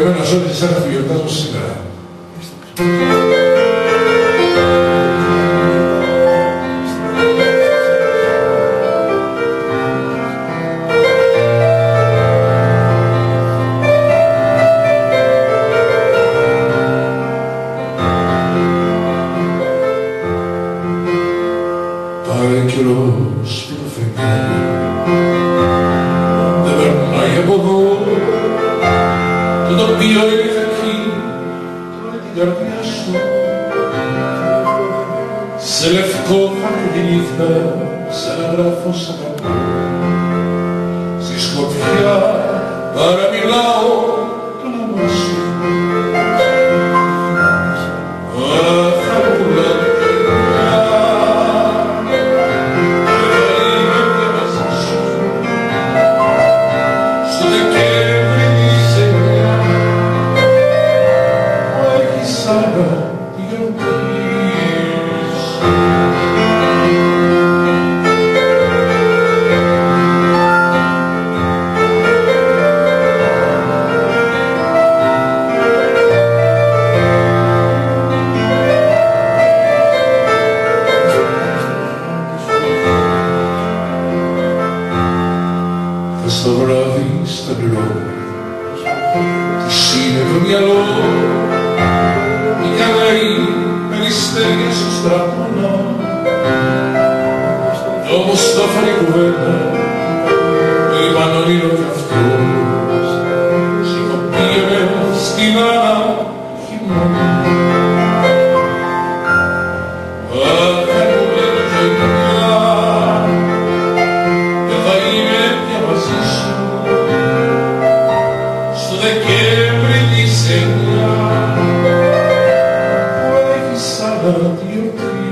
εμένα ζώνει σαν να γιορτάζω σήμερα. Πάει καιρός που το φεγγάρι δεν περνάει από εδώ, το τοπίο είναι εκεί, τρώει την καρδιά σου σε λευκό χαρτί τη νύχτα, σαν να γράφω σ' αγαπώ. Στη σκοτειά παραμιλάω το όνομα σου. Στο βράδυ στο νερό της είναι το μυαλό, η καλαή περιστέρια στο στραπώνα, όμως το φανεί κουβέντα που είπαν όνειρο κι αυτός, σηκωπήρε στην άνα χειμώνα. Δεκέμβρη τη σενιά που έχει σαν να διορτή.